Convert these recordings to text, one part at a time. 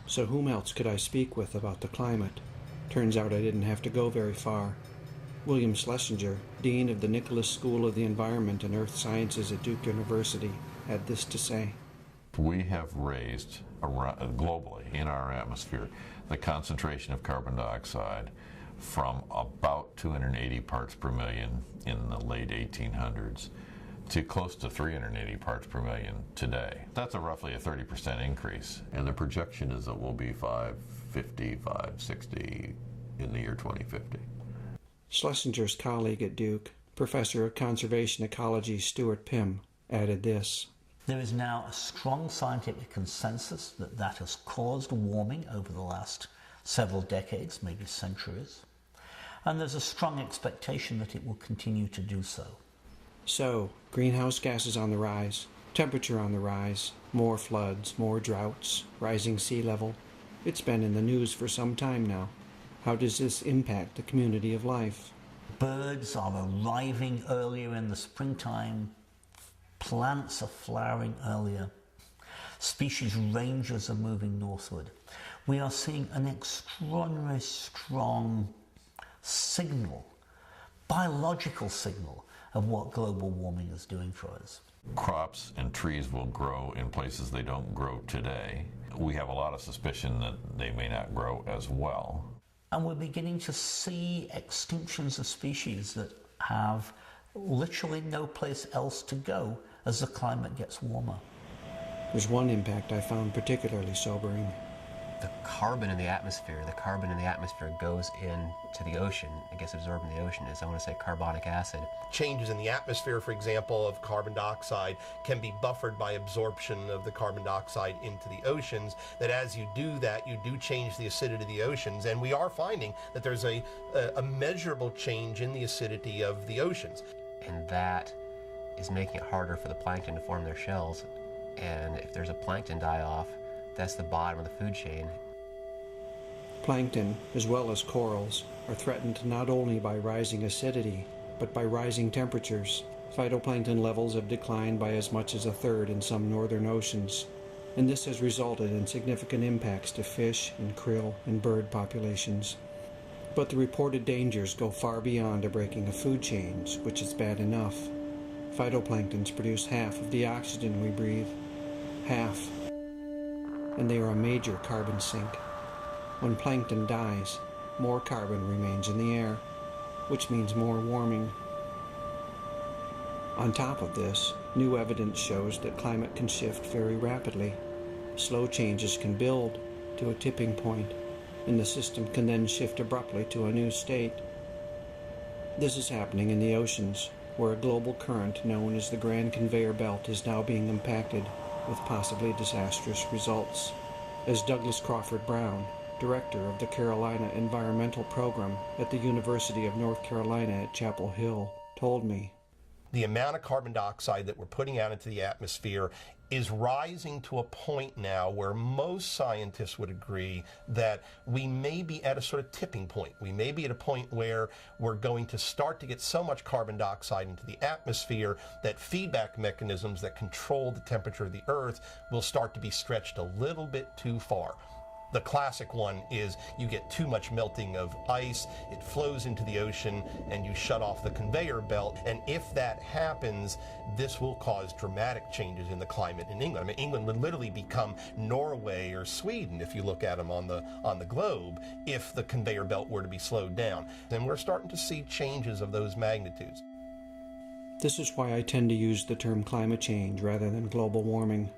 So whom else could I speak with about the climate? Turns out I didn't have to go very far. William Schlesinger, Dean of the Nicholas School of the Environment and Earth Sciences at Duke University, had this to say. We have raised globally in our atmosphere the concentration of carbon dioxide from about 280 parts per million in the late 1800s to close to 380 parts per million today. That's roughly a 30% increase. And the projection is that we'll be 550, 560 in the year 2050. Schlesinger's colleague at Duke, Professor of Conservation Ecology Stuart Pym, added this. There is now a strong scientific consensus that has caused warming over the last several decades, maybe centuries, and there's a strong expectation that it will continue to do so. So, greenhouse gases on the rise, temperature on the rise, more floods, more droughts, rising sea level. It's been in the news for some time now. How does this impact the community of life? Birds are arriving earlier in the springtime. Plants are flowering earlier. Species ranges are moving northward. We are seeing an extraordinarily strong signal, biological signal, of what global warming is doing for us. Crops and trees will grow in places they don't grow today. We have a lot of suspicion that they may not grow as well. And we're beginning to see extinctions of species that have literally no place else to go as the climate gets warmer. There's one impact I found particularly sobering. The carbon in the atmosphere goes into the ocean. It gets absorbed in the ocean. Is, I want to say, carbonic acid. Changes in the atmosphere, for example, of carbon dioxide can be buffered by absorption of the carbon dioxide into the oceans. That as you do that, you do change the acidity of the oceans. And we are finding that there's a measurable change in the acidity of the oceans. And that is making it harder for the plankton to form their shells. And if there's a plankton die-off, that's the bottom of the food chain. Plankton, as well as corals, are threatened not only by rising acidity, but by rising temperatures. Phytoplankton levels have declined by as much as a third in some northern oceans, and this has resulted in significant impacts to fish and krill and bird populations. But the reported dangers go far beyond a breaking of food chains, which is bad enough. Phytoplanktons produce half of the oxygen we breathe. Half. And they are a major carbon sink. When plankton dies, more carbon remains in the air, which means more warming. On top of this, new evidence shows that climate can shift very rapidly. Slow changes can build to a tipping point, and the system can then shift abruptly to a new state. This is happening in the oceans, where a global current known as the Grand Conveyor Belt is now being impacted, with possibly disastrous results. As Douglas Crawford Brown, director of the Carolina Environmental Program at the University of North Carolina at Chapel Hill, told me, the amount of carbon dioxide that we're putting out into the atmosphere is rising to a point now where most scientists would agree that we may be at a sort of tipping point. We may be at a point where we're going to start to get so much carbon dioxide into the atmosphere that feedback mechanisms that control the temperature of the Earth will start to be stretched a little bit too far. The classic one is you get too much melting of ice, it flows into the ocean, and you shut off the conveyor belt. And if that happens, this will cause dramatic changes in the climate in England. I mean, England would literally become Norway or Sweden, if you look at them on the globe, if the conveyor belt were to be slowed down. And we're starting to see changes of those magnitudes. This is why I tend to use the term climate change rather than global warming.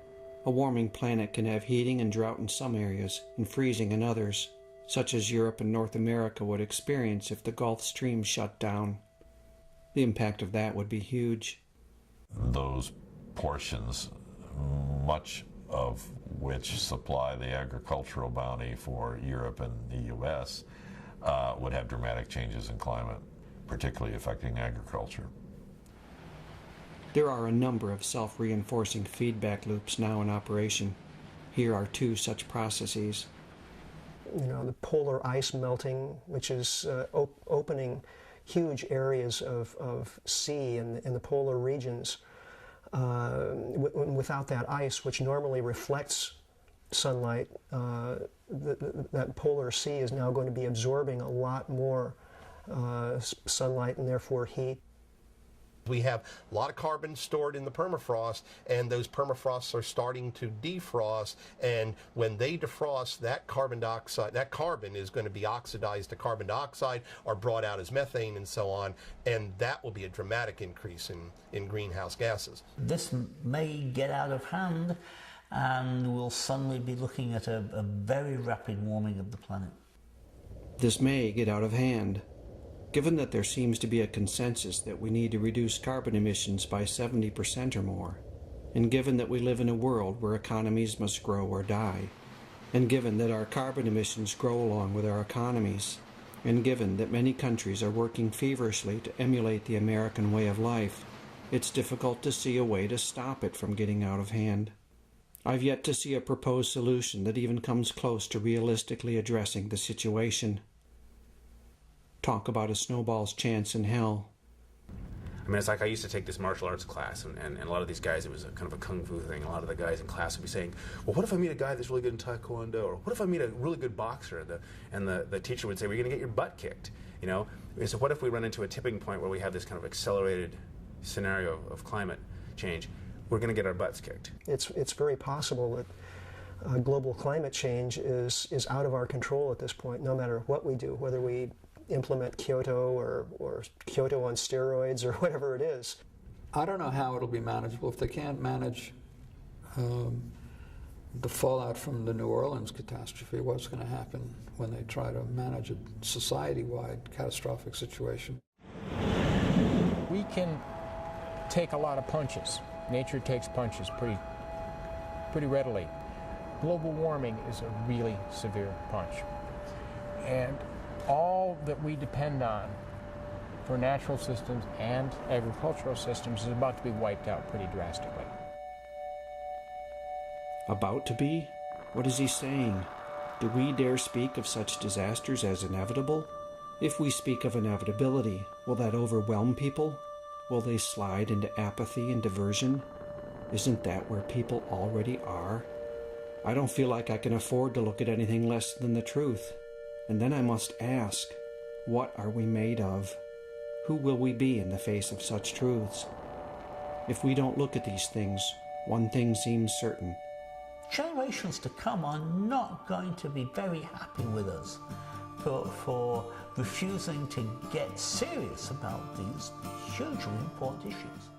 A warming planet can have heating and drought in some areas and freezing in others, such as Europe and North America would experience if the Gulf Stream shut down. The impact of that would be huge. Those portions, much of which supply the agricultural bounty for Europe and the U.S., would have dramatic changes in climate, particularly affecting agriculture. There are a number of self-reinforcing feedback loops now in operation. Here are two such processes. The polar ice melting, which is opening huge areas of sea in the polar regions. Without that ice, which normally reflects sunlight, that polar sea is now going to be absorbing a lot more sunlight and therefore heat. We have a lot of carbon stored in the permafrost, and those permafrosts are starting to defrost, and when they defrost, that carbon dioxide, that carbon is going to be oxidized to carbon dioxide or brought out as methane and so on, and that will be a dramatic increase in greenhouse gases. This may get out of hand, and we'll suddenly be looking at a very rapid warming of the planet. This may get out of hand. Given that there seems to be a consensus that we need to reduce carbon emissions by 70% or more, and given that we live in a world where economies must grow or die, and given that our carbon emissions grow along with our economies, and given that many countries are working feverishly to emulate the American way of life, it's difficult to see a way to stop it from getting out of hand. I've yet to see a proposed solution that even comes close to realistically addressing the situation. Talk about a snowball's chance in hell. I mean, it's like I used to take this martial arts class, and a lot of these guys, it was kind of a kung fu thing. A lot of the guys in class would be saying, well, what if I meet a guy that's really good in taekwondo? Or what if I meet a really good boxer? And the teacher would say, well, you're going to get your butt kicked. You know? So what if we run into a tipping point where we have this kind of accelerated scenario of climate change? We're going to get our butts kicked. It's very possible that global climate change is out of our control at this point, no matter what we do, whether we implement Kyoto or Kyoto on steroids or whatever it is. I don't know how it'll be manageable. If they can't manage the fallout from the New Orleans catastrophe, what's going to happen when they try to manage a society-wide catastrophic situation? We can take a lot of punches. Nature takes punches pretty readily. Global warming is a really severe punch. And all that we depend on for natural systems and agricultural systems is about to be wiped out pretty drastically. About to be? What is he saying? Do we dare speak of such disasters as inevitable? If we speak of inevitability, will that overwhelm people? Will they slide into apathy and diversion? Isn't that where people already are? I don't feel like I can afford to look at anything less than the truth. And then I must ask, what are we made of? Who will we be in the face of such truths? If we don't look at these things, one thing seems certain. Generations to come are not going to be very happy with us for refusing to get serious about these hugely important issues.